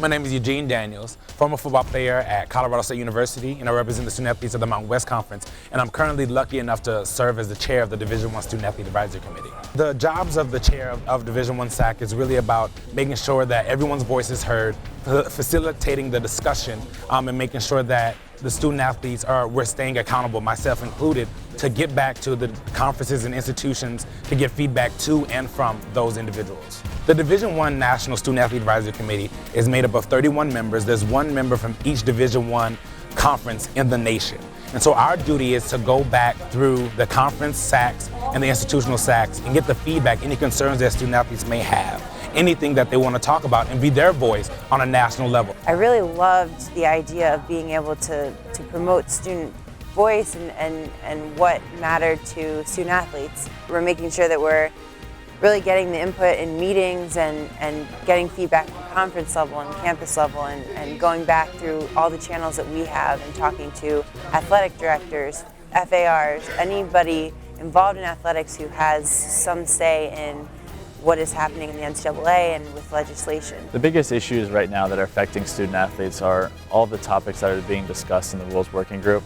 My name is Eugene Daniels, former football player at Colorado State University, and I represent the student athletes of the Mountain West Conference, and I'm currently lucky enough to serve as the chair of the Division I Student Athlete Advisory Committee. The jobs of the chair of Division I SAAC is really about making sure that everyone's voice is heard, facilitating the discussion, and making sure that the student athletes we're staying accountable, myself included, to get back to the conferences and institutions to get feedback to and from those individuals. The Division I National Student Athlete Advisory Committee is made up of 31 members. There's one member from each Division I conference in the nation. And so our duty is to go back through the conference SAACs and the institutional SAACs and get the feedback, any concerns that student athletes may have, anything that they want to talk about, and be their voice on a national level. I really loved the idea of being able to promote student voice and what mattered to student athletes. We're making sure that we're really getting the input in meetings and getting feedback from conference level and campus level and going back through all the channels that we have and talking to athletic directors, FARs, anybody involved in athletics who has some say in what is happening in the NCAA and with legislation. The biggest issues right now that are affecting student athletes are all the topics that are being discussed in the Rules Working Group.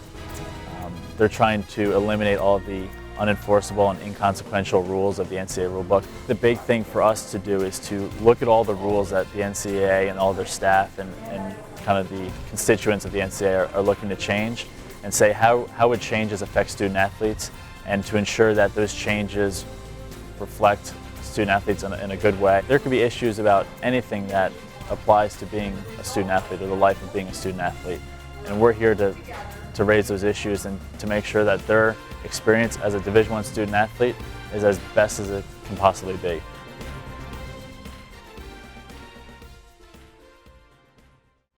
They're trying to eliminate all of the unenforceable and inconsequential rules of the NCAA rulebook. The big thing for us to do is to look at all the rules that the NCAA and all their staff and kind of the constituents of the NCAA are looking to change, and say how would changes affect student athletes, and to ensure that those changes reflect student athletes in a good way. There could be issues about anything that applies to being a student athlete or the life of being a student athlete, and we're here to raise those issues and to make sure that their experience as a Division I student athlete is as best as it can possibly be.